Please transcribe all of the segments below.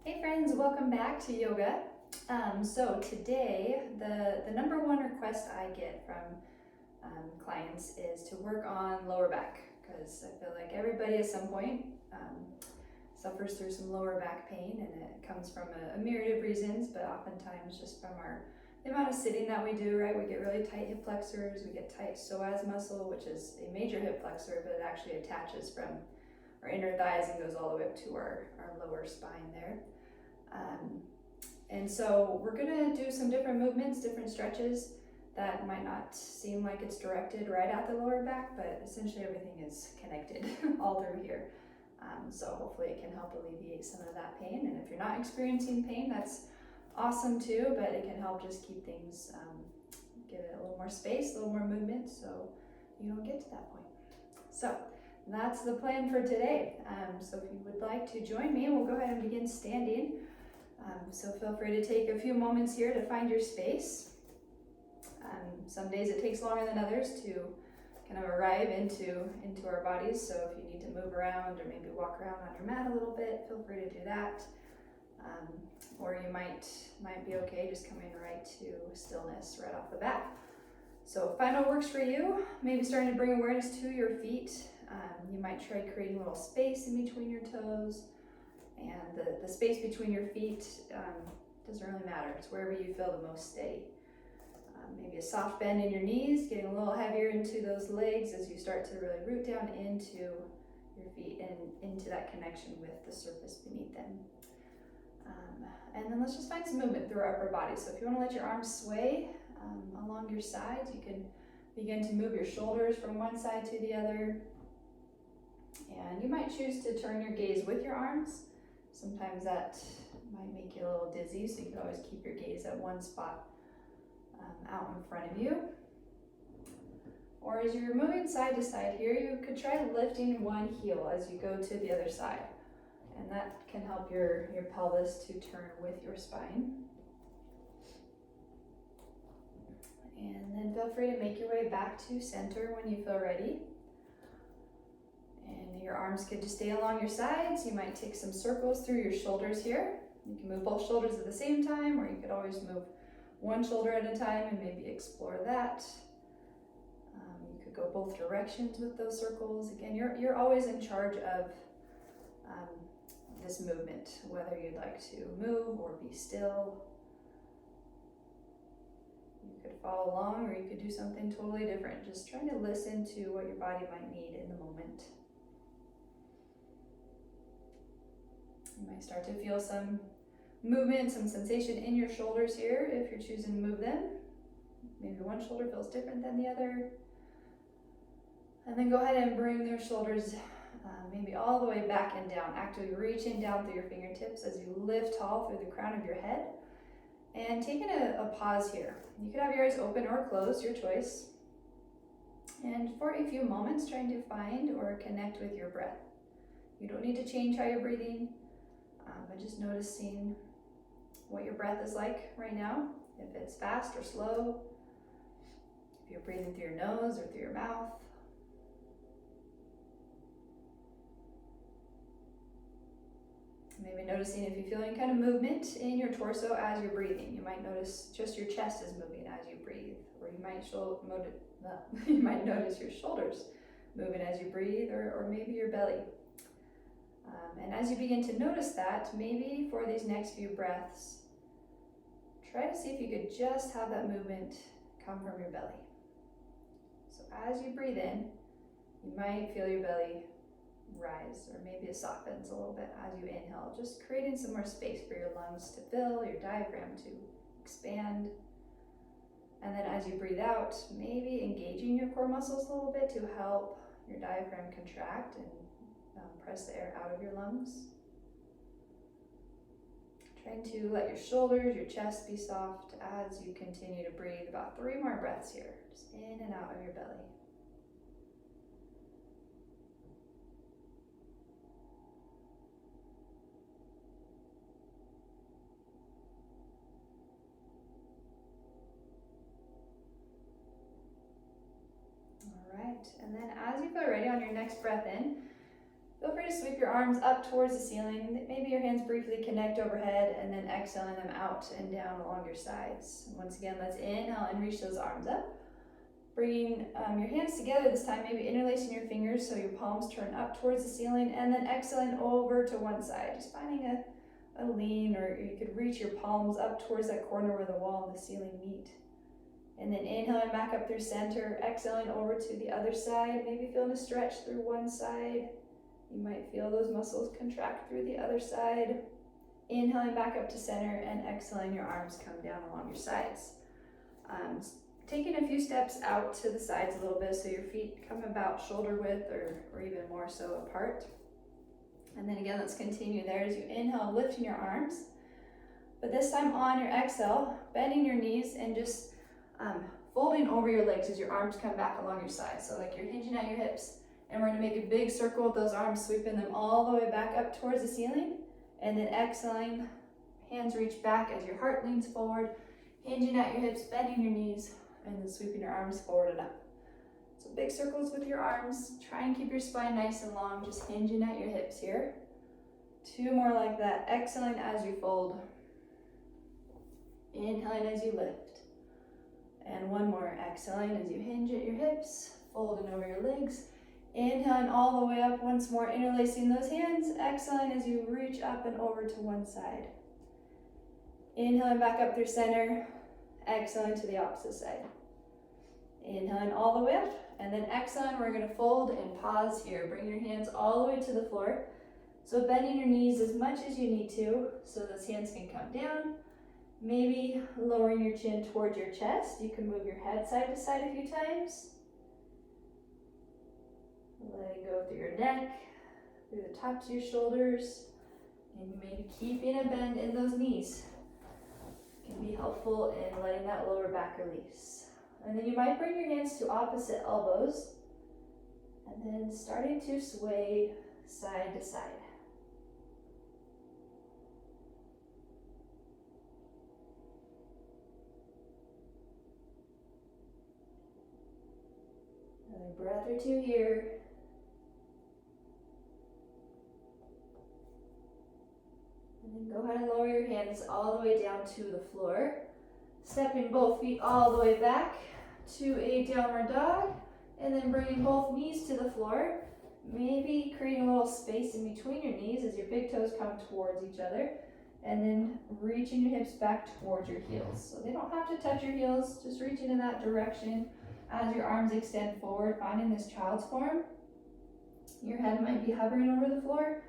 Hey friends, welcome back to yoga. So today, the number one request I get from clients is to work on lower back, because I feel like everybody at some point suffers through some lower back pain, and it comes from a myriad of reasons, but oftentimes just from the amount of sitting that we do, right? We get really tight hip flexors, we get tight psoas muscle, which is a major hip flexor, but it actually attaches from our inner thighs and goes all the way up to our lower spine there. And so we're gonna do some different movements, different stretches that might not seem like it's directed right at the lower back, but essentially everything is connected all through here. So hopefully it can help alleviate some of that pain. And if you're not experiencing pain, that's awesome too, but it can help just keep things, give it a little more space, a little more movement, so you don't get to that point. So that's the plan for today. So if you would like to join me, we'll go ahead and begin standing. So feel free to take a few moments here to find your space. Some days it takes longer than others to kind of arrive into our bodies. So if you need to move around or maybe walk around on your mat a little bit, feel free to do that. Or you might be okay just coming right to stillness right off the bat. So find what works for you. Maybe starting to bring awareness to your feet. You might try creating a little space in between your toes. And the space between your feet doesn't really matter. It's wherever you feel the most steady. Maybe a soft bend in your knees, getting a little heavier into those legs as you start to really root down into your feet and into that connection with the surface beneath them. And then let's just find some movement through our upper body. So if you want to let your arms sway along your sides, you can begin to move your shoulders from one side to the other. And you might choose to turn your gaze with your arms. Sometimes that might make you a little dizzy, so you can always keep your gaze at one spot out in front of you. Or as you're moving side to side here, you could try lifting one heel as you go to the other side. And that can help your pelvis to turn with your spine. And then feel free to make your way back to center when you feel ready. And your arms could just stay along your sides. You might take some circles through your shoulders here. You can move both shoulders at the same time, or you could always move one shoulder at a time and maybe explore that. You could go both directions with those circles. Again, you're always in charge of this movement, whether you'd like to move or be still. You could follow along, or you could do something totally different. Just trying to listen to what your body might need in the moment. You might start to feel some movement, some sensation in your shoulders here if you're choosing to move them. Maybe one shoulder feels different than the other. And then go ahead and bring their shoulders maybe all the way back and down, actively reaching down through your fingertips as you lift tall through the crown of your head. And taking a pause here. You could have your eyes open or closed, your choice. And for a few moments, trying to find or connect with your breath. You don't need to change how you're breathing, but just noticing what your breath is like right now, if it's fast or slow, if you're breathing through your nose or through your mouth. Maybe noticing if you feel any kind of movement in your torso as you're breathing. You might notice just your chest is moving as you breathe, or you might notice your shoulders moving as you breathe, or maybe your belly. And as you begin to notice that, maybe for these next few breaths, try to see if you could just have that movement come from your belly. So as you breathe in, you might feel your belly rise, or maybe it softens a little bit as you inhale, just creating some more space for your lungs to fill, your diaphragm to expand. And then as you breathe out, maybe engaging your core muscles a little bit to help your diaphragm contract and press the air out of your lungs. Trying to let your shoulders, your chest be soft as you continue to breathe. About 3 more breaths here, just in and out of your belly. All right, and then as you feel ready on your next breath in, feel free we're gonna sweep your arms up towards the ceiling. Maybe your hands briefly connect overhead and then exhaling them out and down along your sides. Once again, let's inhale and reach those arms up. Bringing your hands together this time, maybe interlacing your fingers so your palms turn up towards the ceiling, and then exhaling over to one side. Just finding a lean, or you could reach your palms up towards that corner where the wall and the ceiling meet. And then inhaling back up through center, exhaling over to the other side, maybe feeling a stretch through one side. You might feel those muscles contract through the other side. Inhaling back up to center and exhaling, your arms come down along your sides. Taking a few steps out to the sides a little bit so your feet come about shoulder width or even more so apart. And then again, let's continue there as you inhale, lifting your arms. But this time on your exhale, bending your knees and just folding over your legs as your arms come back along your sides. So like you're hinging at your hips, and we're gonna make a big circle with those arms, sweeping them all the way back up towards the ceiling. And then exhaling, hands reach back as your heart leans forward, hinging at your hips, bending your knees, and then sweeping your arms forward and up. So big circles with your arms. Try and keep your spine nice and long, just hinging at your hips here. 2 more like that. Exhaling as you fold. Inhaling as you lift. And 1 more. Exhaling as you hinge at your hips, folding over your legs. Inhaling all the way up once more, interlacing those hands. Exhaling as you reach up and over to one side. Inhaling back up through center. Exhaling to the opposite side. Inhaling all the way up, and then exhaling, we're gonna fold and pause here. Bring your hands all the way to the floor. So bending your knees as much as you need to, so those hands can come down. Maybe lowering your chin towards your chest. You can move your head side to side a few times. Letting go through your neck, through the tops of your shoulders, and maybe keeping a bend in those knees can be helpful in letting that lower back release. And then you might bring your hands to opposite elbows, and then starting to sway side to side. Another breath or 2 here. And then go ahead and lower your hands all the way down to the floor. Stepping both feet all the way back to a downward dog, and then bringing both knees to the floor. Maybe creating a little space in between your knees as your big toes come towards each other, and then reaching your hips back towards your heels. So they don't have to touch your heels, just reaching in that direction as your arms extend forward, finding this child's form. Your head might be hovering over the floor,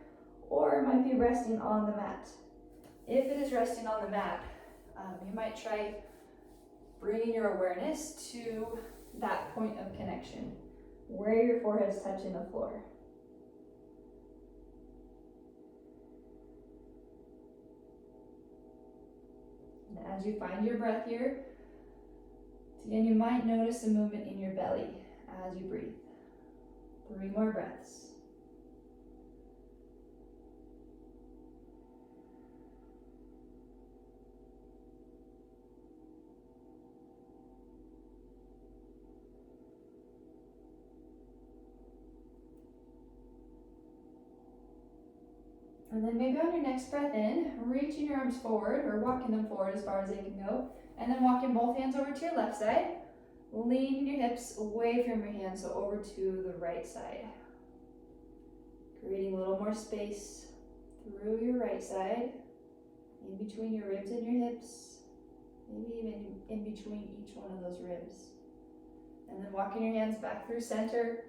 or it might be resting on the mat. If it is resting on the mat, you might try bringing your awareness to that point of connection, where your forehead's touching the floor. And as you find your breath here, again, you might notice a movement in your belly as you breathe. 3 more breaths. And then maybe on your next breath in, reaching your arms forward or walking them forward as far as they can go. And then walking both hands over to your left side. Leaning your hips away from your hands, so over to the right side. Creating a little more space through your right side, in between your ribs and your hips, maybe even in between each one of those ribs. And then walking your hands back through center,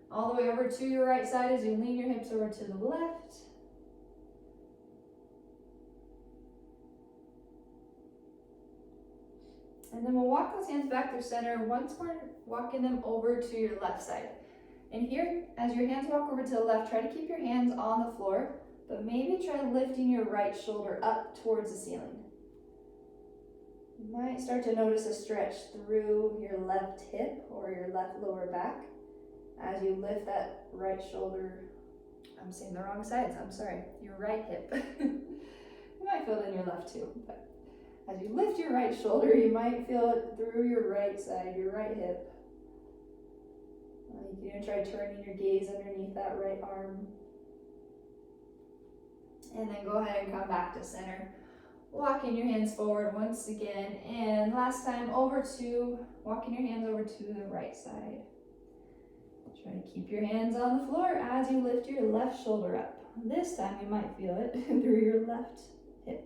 all the way over to your right side as you lean your hips over to the left. And then we'll walk those hands back through center once more, walking them over to your left side. And here, as your hands walk over to the left, try to keep your hands on the floor, but maybe try lifting your right shoulder up towards the ceiling. You might start to notice a stretch through your left hip or your left lower back as you lift that right shoulder. I'm saying the wrong sides, I'm sorry, your right hip. You might feel it in your left too, but as you lift your right shoulder, you might feel it through your right side, your right hip. You can even try turning your gaze underneath that right arm. And then go ahead and come back to center. Walking your hands forward once again. And last time walking your hands over to the right side. Try to keep your hands on the floor as you lift your left shoulder up. This time you might feel it through your left hip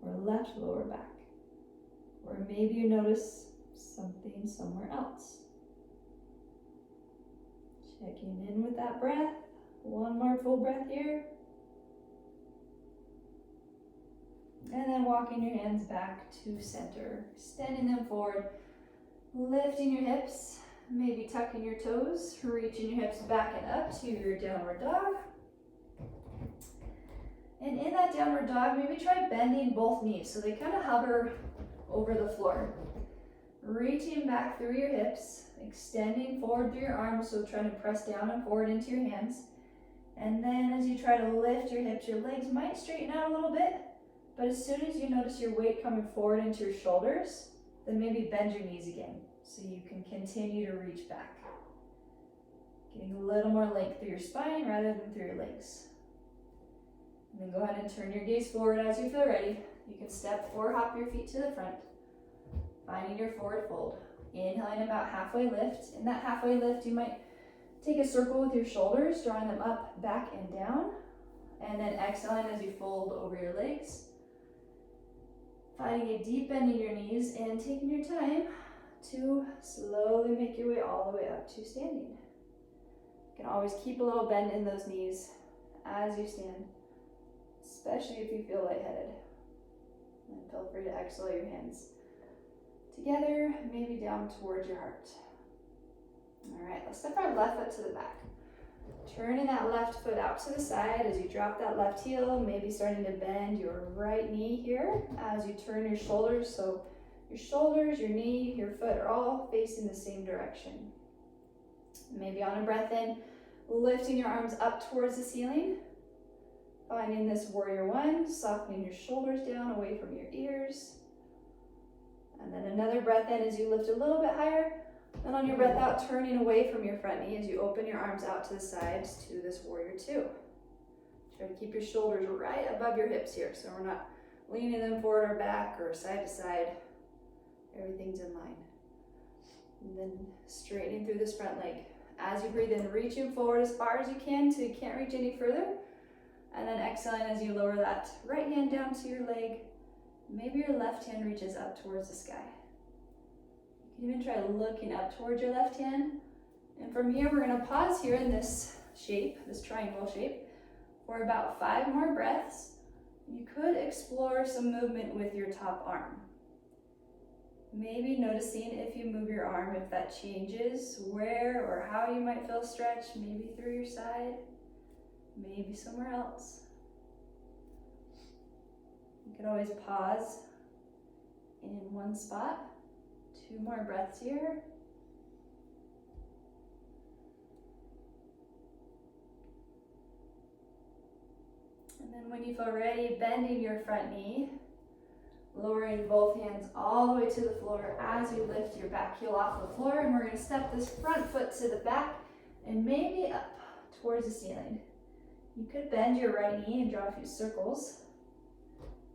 or left lower back. Or maybe you notice something somewhere else. Checking in with that breath. One more full breath here. And then walking your hands back to center, extending them forward, lifting your hips, maybe tucking your toes, reaching your hips back and up to your downward dog. And in that downward dog, maybe try bending both knees so they kind of hover over the floor. Reaching back through your hips, extending forward through your arms, so trying to press down and forward into your hands. And then as you try to lift your hips, your legs might straighten out a little bit, but as soon as you notice your weight coming forward into your shoulders, then maybe bend your knees again so you can continue to reach back. Getting a little more length through your spine rather than through your legs. And then go ahead and turn your gaze forward as you feel ready. You can step or hop your feet to the front, finding your forward fold. Inhaling about halfway lift. In that halfway lift, you might take a circle with your shoulders, drawing them up, back, and down. And then exhaling as you fold over your legs. Finding a deep bend in your knees and taking your time to slowly make your way all the way up to standing. You can always keep a little bend in those knees as you stand, especially if you feel lightheaded. And feel free to exhale your hands together, maybe down towards your heart. All right, let's step our left foot to the back. Turning that left foot out to the side as you drop that left heel, maybe starting to bend your right knee here as you turn your shoulders. So your shoulders, your knee, your foot are all facing the same direction. Maybe on a breath in, lifting your arms up towards the ceiling. Finding this warrior one, softening your shoulders down away from your ears. And then another breath in as you lift a little bit higher. And on your breath out, turning away from your front knee as you open your arms out to the sides to this warrior two. Try to keep your shoulders right above your hips here, so we're not leaning them forward or back or side to side. Everything's in line. And then straightening through this front leg. As you breathe in, reaching forward as far as you can till you can't reach any further. And then exhaling as you lower that right hand down to your leg. Maybe your left hand reaches up towards the sky. You can even try looking up towards your left hand. And from here, we're going to pause here in this shape, this triangle shape, for about 5 more breaths. You could explore some movement with your top arm. Maybe noticing if you move your arm, if that changes where or how you might feel stretched, maybe through your side, maybe somewhere else. You could always pause in one spot. 2 more breaths here. And then when you feel ready, bending your front knee, lowering both hands all the way to the floor as you lift your back heel off the floor. And we're going to step this front foot to the back and maybe up towards the ceiling. You could bend your right knee and draw a few circles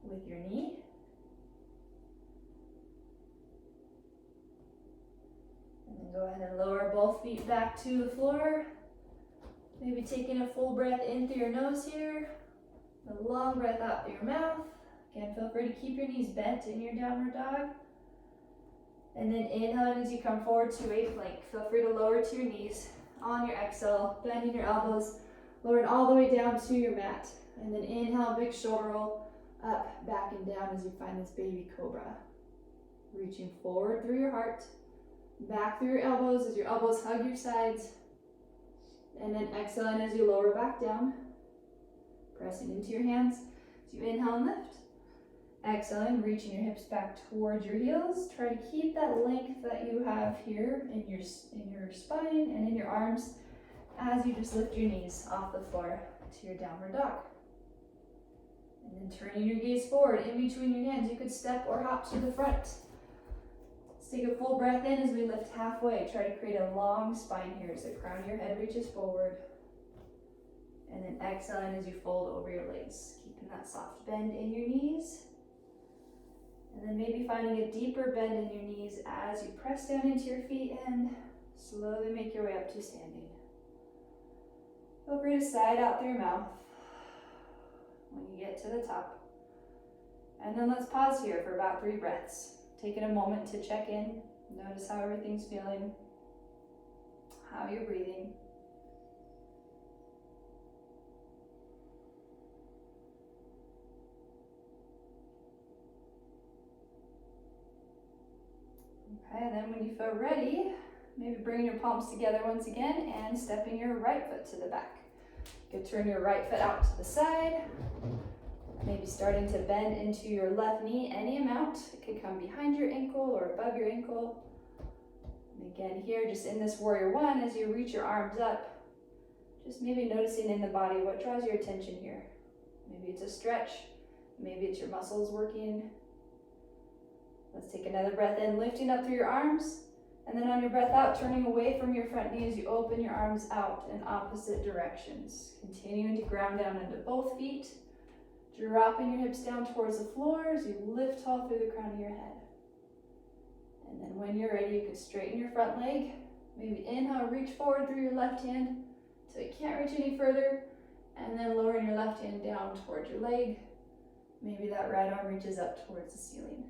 with your knee. And then go ahead and lower both feet back to the floor. Maybe taking a full breath in through your nose here. A long breath out through your mouth. Again, feel free to keep your knees bent in your downward dog. And then inhaling as you come forward to a plank. Feel free to lower to your knees on your exhale, bending your elbows, lowering all the way down to your mat. And then inhale, big shoulder roll, up, back, and down as you find this baby cobra. Reaching forward through your heart, back through your elbows as your elbows hug your sides. And then exhaling as you lower back down, pressing into your hands as you inhale and lift. Exhaling, reaching your hips back towards your heels. Try to keep that length that you have here in your spine and in your arms as you just lift your knees off the floor to your downward dog. And then turning your gaze forward in between your hands. You could step or hop to the front. Let's take a full breath in as we lift halfway. Try to create a long spine here as the crown of your head reaches forward. And then exhaling as you fold over your legs, keeping that soft bend in your knees. And then maybe finding a deeper bend in your knees as you press down into your feet and slowly make your way up to standing. Feel free to sigh out through your mouth when you get to the top. And then let's pause here for about 3 breaths. Taking a moment to check in, notice how everything's feeling, how you're breathing. Okay, and then when you feel ready, maybe bring your palms together once again and stepping your right foot to the back. You could turn your right foot out to the side, maybe starting to bend into your left knee any amount. It could come behind your ankle or above your ankle. And again here, just in this warrior one, as you reach your arms up, just maybe noticing in the body what draws your attention here. Maybe it's a stretch, maybe it's your muscles working. Let's take another breath in, lifting up through your arms, and then on your breath out, turning away from your front knee as you open your arms out in opposite directions. Continuing to ground down into both feet, dropping your hips down towards the floor as you lift tall through the crown of your head. And then when you're ready, you can straighten your front leg. Maybe inhale, reach forward through your left hand so you can't reach any further, and then lowering your left hand down towards your leg. Maybe that right arm reaches up towards the ceiling.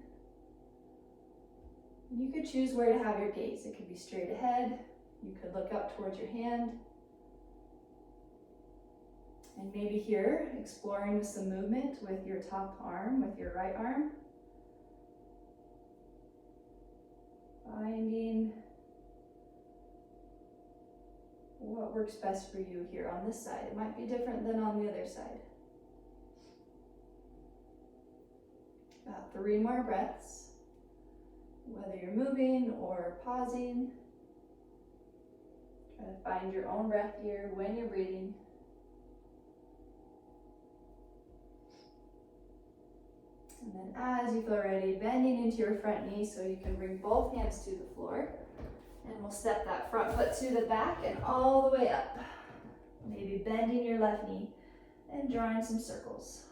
You could choose where to have your gaze. It could be straight ahead. You could look up towards your hand. And maybe here, exploring with some movement with your top arm, with your right arm. Finding what works best for you here on this side. It might be different than on the other side. About 3 more breaths. Whether you're moving or pausing, try to find your own breath here when you're breathing. And then as you feel ready, bending into your front knee so you can bring both hands to the floor. And we'll step that front foot to the back and all the way up. Maybe bending your left knee and drawing some circles.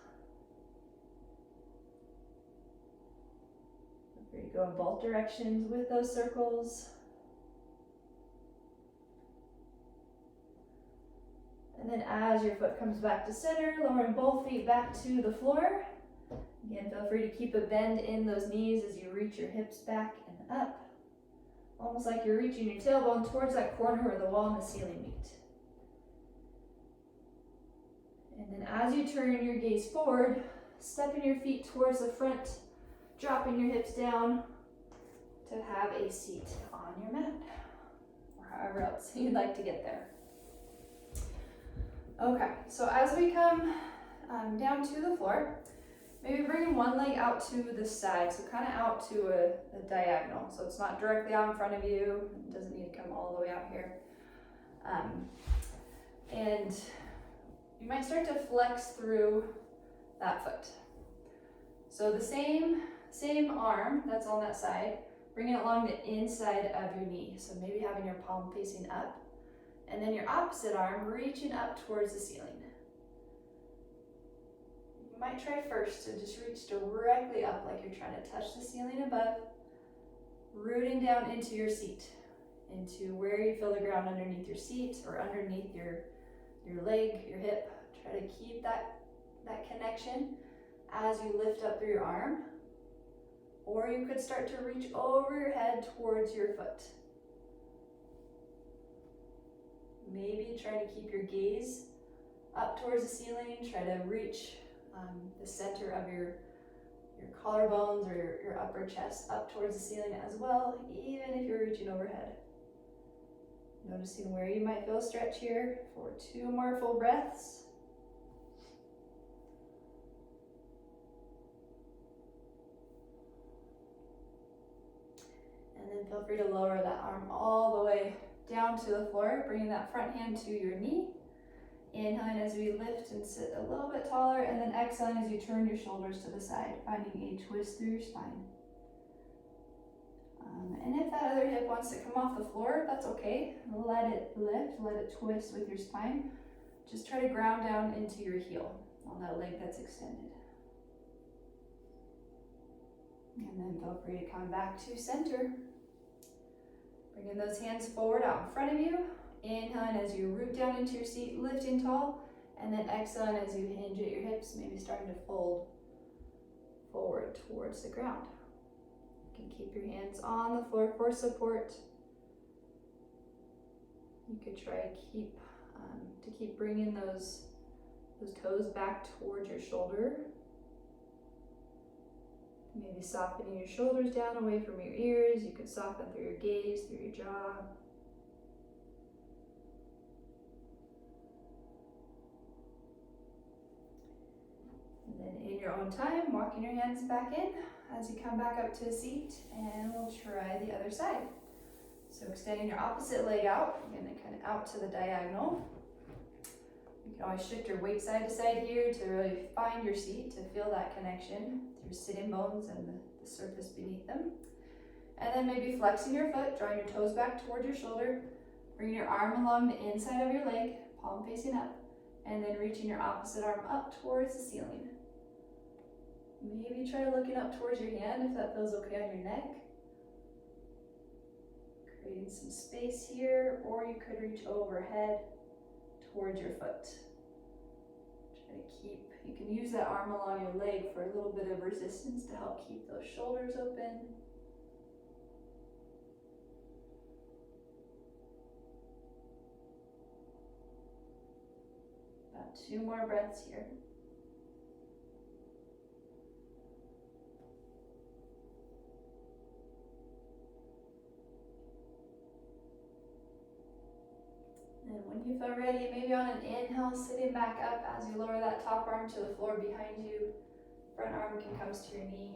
You go in both directions with those circles. And then as your foot comes back to center, lowering both feet back to the floor. Again, feel free to keep a bend in those knees as you reach your hips back and up. Almost like you're reaching your tailbone towards that corner where the wall and the ceiling meet. And then as you turn your gaze forward, stepping your feet towards the front, dropping your hips down to have a seat on your mat, or however else you'd like to get there. Okay, so as we come down to the floor, maybe bringing one leg out to the side, so kind of out to a diagonal, so it's not directly out in front of you, it doesn't need to come all the way out here. And you might start to flex through that foot. So the same arm that's on that side, bringing it along the inside of your knee. So maybe having your palm facing up, and then your opposite arm reaching up towards the ceiling. You might try first to just reach directly up like you're trying to touch the ceiling above, rooting down into your seat, into where you feel the ground underneath your seat or underneath your leg, your hip. Try to keep that connection as you lift up through your arm. Or you could start to reach over your head towards your foot. Maybe try to keep your gaze up towards the ceiling. Try to reach the center of your collarbones or your upper chest up towards the ceiling as well, even if you're reaching overhead. Noticing where you might feel a stretch here for 2 more full breaths. And then feel free to lower that arm all the way down to the floor, bringing that front hand to your knee. Inhaling as we lift and sit a little bit taller, and then exhaling as you turn your shoulders to the side, finding a twist through your spine. And if that other hip wants to come off the floor, that's okay. Let it lift, let it twist with your spine. just try to ground down into your heel on that leg that's extended. And then feel free to come back to center. Bringing those hands forward out in front of you. Inhaling as you root down into your seat, lifting tall. And then exhaling as you hinge at your hips, maybe starting to fold forward towards the ground. You can keep your hands on the floor for support. You could try to keep bringing those toes back towards your shoulder. Maybe softening your shoulders down away from your ears. You could soften through your gaze, through your jaw. And then in your own time, walking your hands back in as you come back up to a seat, and we'll try the other side. So extending your opposite leg out, and then kind of out to the diagonal. You can always shift your weight side to side here to really find your seat, to feel that connection through sitting bones and the surface beneath them. And then maybe flexing your foot, drawing your toes back towards your shoulder, bringing your arm along the inside of your leg, palm facing up, and then reaching your opposite arm up towards the ceiling. Maybe try looking up towards your hand if that feels okay on your neck. Creating some space here, or you could reach overhead towards your foot. Try to you can use that arm along your leg for a little bit of resistance to help keep those shoulders open. About 2 more breaths here. And when you feel ready, maybe on an inhale, sitting back up as you lower that top arm to the floor behind you. Front arm can come to your knee.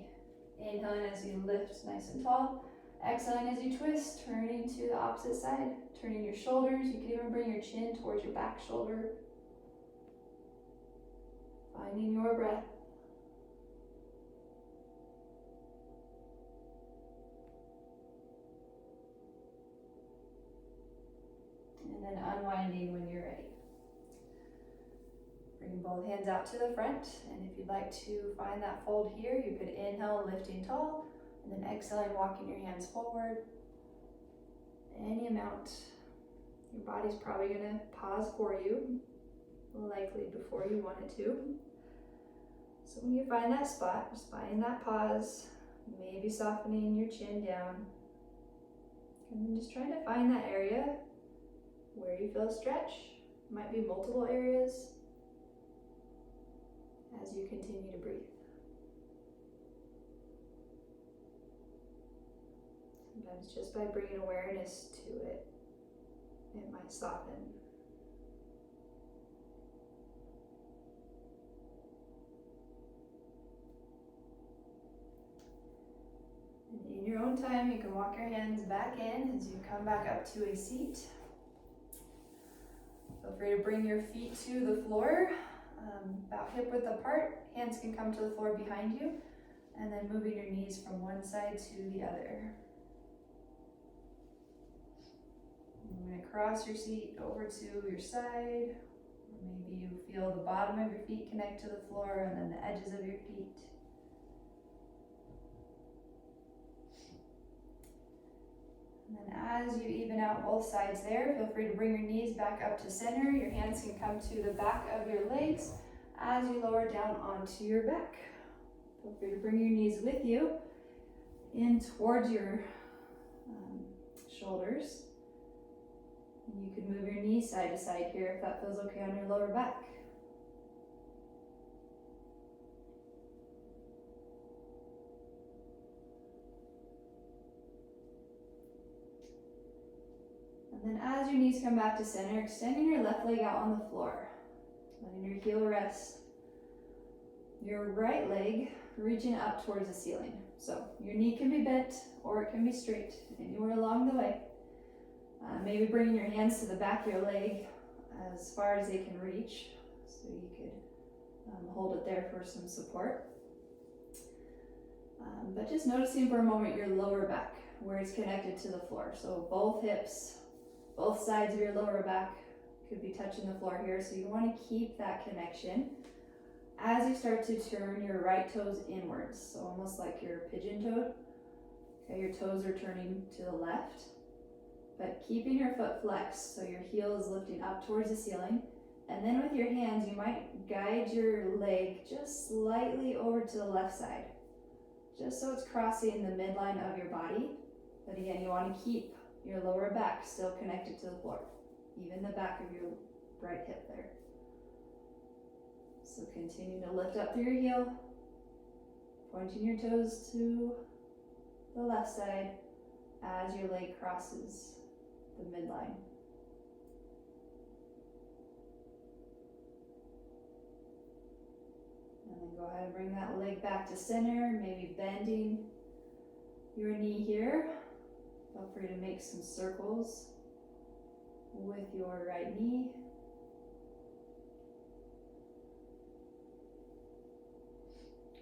Inhaling as you lift nice and tall. Exhaling as you twist, turning to the opposite side. Turning your shoulders. You can even bring your chin towards your back shoulder. Finding your breath. And then unwinding when you're ready. Bring both hands out to the front, and if you'd like to find that fold here, you could inhale, lifting tall, and then exhaling, walking your hands forward. Any amount. Your body's probably gonna pause for you, likely before you want it to. So when you find that spot, just find that pause, maybe softening your chin down, and then just trying to find that area where you feel a stretch. Might be multiple areas as you continue to breathe. Sometimes just by bringing awareness to it, it might soften. And in your own time, you can walk your hands back in as you come back up to a seat. Feel free to bring your feet to the floor, about hip width apart. Hands can come to the floor behind you, and then moving your knees from one side to the other. You're going to cross your seat over to your side, or maybe you feel the bottom of your feet connect to the floor and then the edges of your feet. And then as you even out both sides there, feel free to bring your knees back up to center. Your hands can come to the back of your legs as you lower down onto your back. Feel free to bring your knees with you in towards your shoulders. And you can move your knees side to side here if that feels okay on your lower back. And then as your knees come back to center, extending your left leg out on the floor, letting your heel rest. Your right leg reaching up towards the ceiling. So your knee can be bent or it can be straight, anywhere along the way. Maybe bringing your hands to the back of your leg as far as they can reach, so you could hold it there for some support. But just noticing for a moment your lower back, where it's connected to the floor. So both hips, both sides of your lower back could be touching the floor here, so you want to keep that connection as you start to turn your right toes inwards, so almost like you're pigeon-toed. Okay, your toes are turning to the left, but keeping your foot flexed, so your heel is lifting up towards the ceiling. And then with your hands, you might guide your leg just slightly over to the left side, just so it's crossing the midline of your body. But again, you want to keep your lower back still connected to the floor, even the back of your right hip there. So continue to lift up through your heel, pointing your toes to the left side as your leg crosses the midline. And then go ahead and bring that leg back to center, maybe bending your knee here. Feel free to make some circles with your right knee.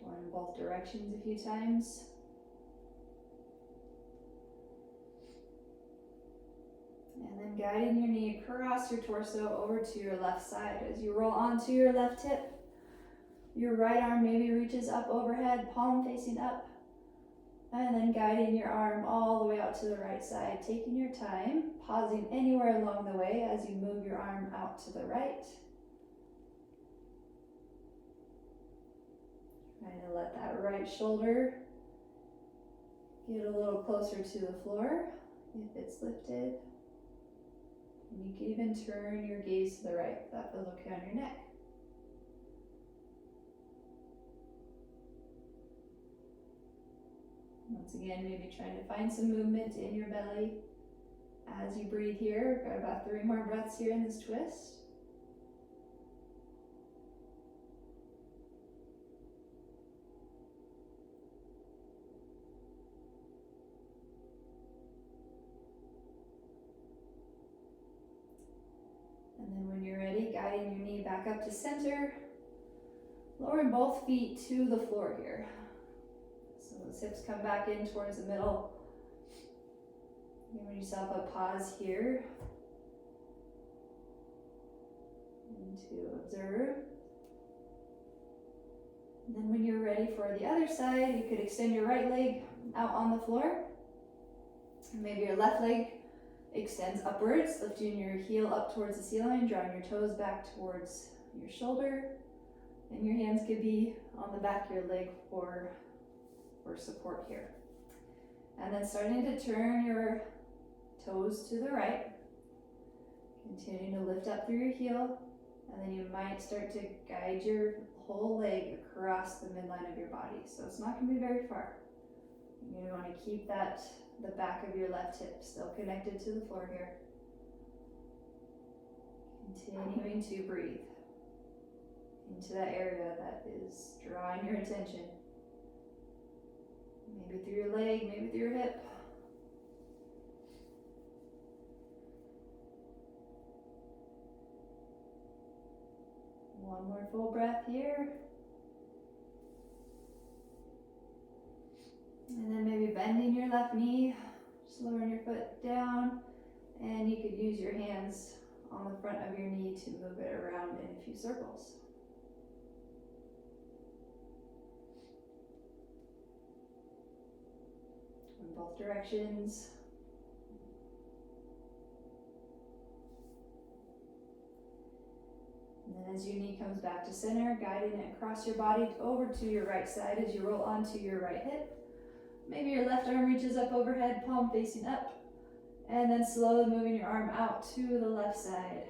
Going in both directions a few times. And then guiding your knee across your torso over to your left side. As you roll onto your left hip, your right arm maybe reaches up overhead, palm facing up. And then guiding your arm all the way out to the right side, taking your time, pausing anywhere along the way as you move your arm out to the right. Trying to let that right shoulder get a little closer to the floor if it's lifted. And you can even turn your gaze to the right if that feels okay on your neck. Once again, maybe trying to find some movement in your belly as you breathe here. Got about 3 more breaths here in this twist. And then when you're ready, guiding your knee back up to center, lowering both feet to the floor here. So those hips come back in towards the middle. Giving yourself a pause here. And to observe. And then when you're ready for the other side, you could extend your right leg out on the floor. Maybe your left leg extends upwards, lifting your heel up towards the ceiling, drawing your toes back towards your shoulder. And your hands could be on the back of your leg for support here. And then starting to turn your toes to the right, continuing to lift up through your heel, and then you might start to guide your whole leg across the midline of your body. So it's not going to be very far. You want to keep the back of your left hip still connected to the floor here. Continuing to breathe into that area that is drawing your attention. Maybe through your leg, maybe through your hip. One more full breath here. And then maybe bending your left knee, just lowering your foot down. And you could use your hands on the front of your knee to move it around in a few circles. In both directions. And then as your knee comes back to center, guiding it across your body over to your right side as you roll onto your right hip. Maybe your left arm reaches up overhead, palm facing up. And then slowly moving your arm out to the left side.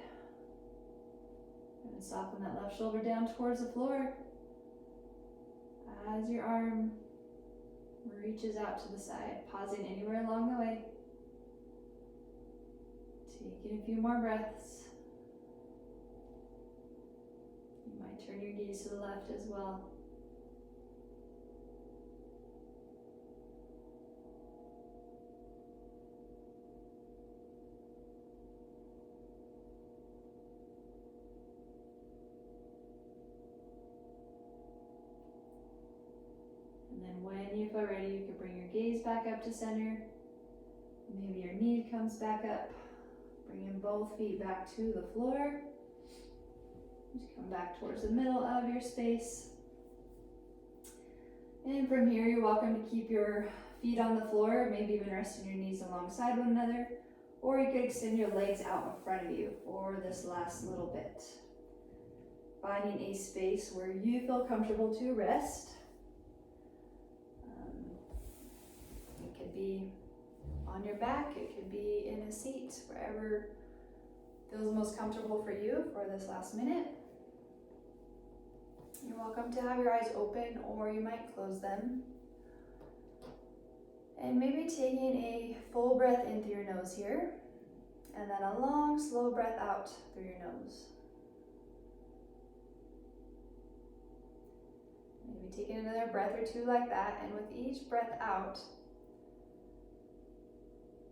And soften that left shoulder down towards the floor. As your arm reaches out to the side, pausing anywhere along the way. Taking a few more breaths. You might turn your gaze to the left as well. And then when you feel ready, you can bring your gaze back up to center. Maybe your knee comes back up Bringing both feet back to the floor. Just come back towards the middle of your space. And from here, you're welcome to keep your feet on the floor, maybe even resting your knees alongside one another, or you could extend your legs out in front of you for this last little bit. Finding a space where you feel comfortable to rest. It could be on your back, it could be in a seat, wherever feels most comfortable for you for this last minute. You're welcome to have your eyes open, or you might close them. And maybe taking a full breath in through your nose here, and then a long, slow breath out through your nose. Maybe taking another breath or two like that, and with each breath out,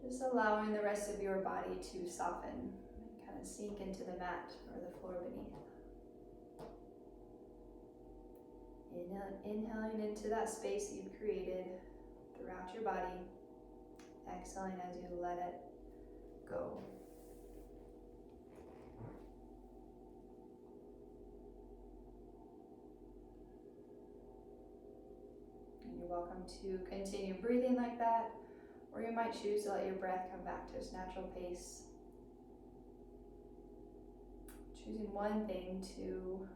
just allowing the rest of your body to soften and kind of sink into the mat or the floor beneath. Inhaling into that space that you've created throughout your body. Exhaling as you let it go. And you're welcome to continue breathing like that, or you might choose to let your breath come back to its natural pace. Choosing one thing to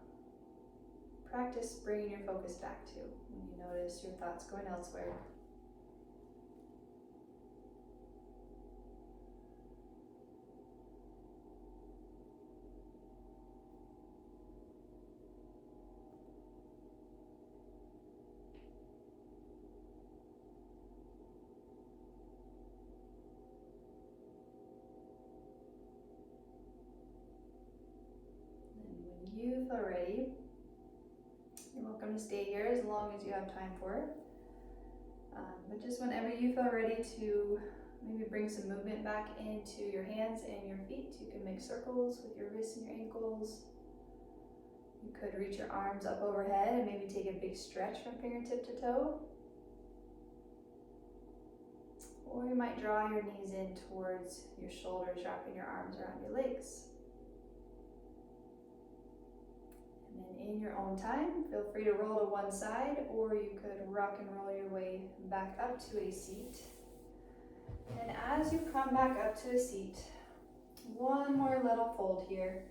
practice bringing your focus back to when you notice your thoughts going elsewhere. And when you feel ready, you're welcome to stay here as long as you have time for it. But just whenever you feel ready to maybe bring some movement back into your hands and your feet, you can make circles with your wrists and your ankles. You could reach your arms up overhead and maybe take a big stretch from fingertip to toe. Or you might draw your knees in towards your shoulders, wrapping your arms around your legs. And then in your own time, feel free to roll to one side, or you could rock and roll your way back up to a seat. And as you come back up to a seat, one more little fold here,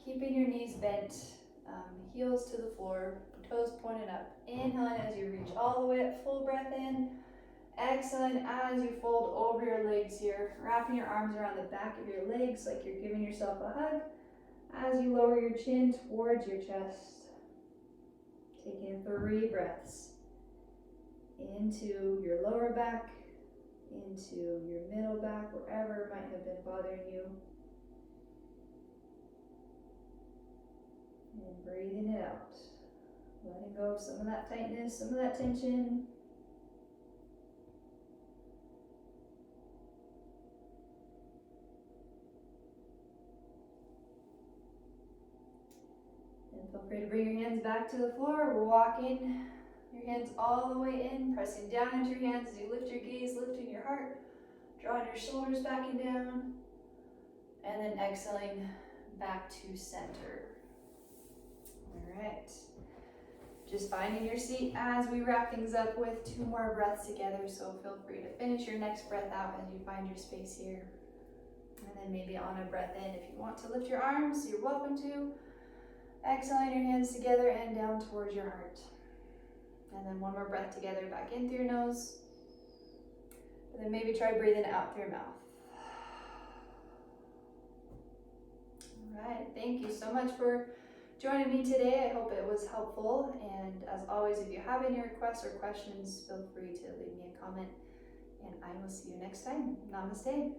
keeping your knees bent, heels to the floor, toes pointed up. Inhaling as you reach all the way up, full breath in. Exhaling as you fold over your legs here, wrapping your arms around the back of your legs like you're giving yourself a hug. As you lower your chin towards your chest, taking 3 breaths into your lower back, into your middle back, wherever might have been bothering you. And breathing it out, letting go of some of that tightness, some of that tension. Feel free to bring your hands back to the floor, walking your hands all the way in, pressing down into your hands as you lift your gaze, lifting your heart, drawing your shoulders back and down, and then exhaling back to center. All right. Just finding your seat as we wrap things up with 2 more breaths together, so feel free to finish your next breath out as you find your space here. And then maybe on a breath in, if you want to lift your arms, you're welcome to. Exhaling your hands together and down towards your heart. And then one more breath together, back in through your nose. And then maybe try breathing out through your mouth. All right, thank you so much for joining me today. I hope it was helpful. And as always, if you have any requests or questions, feel free to leave me a comment. And I will see you next time. Namaste.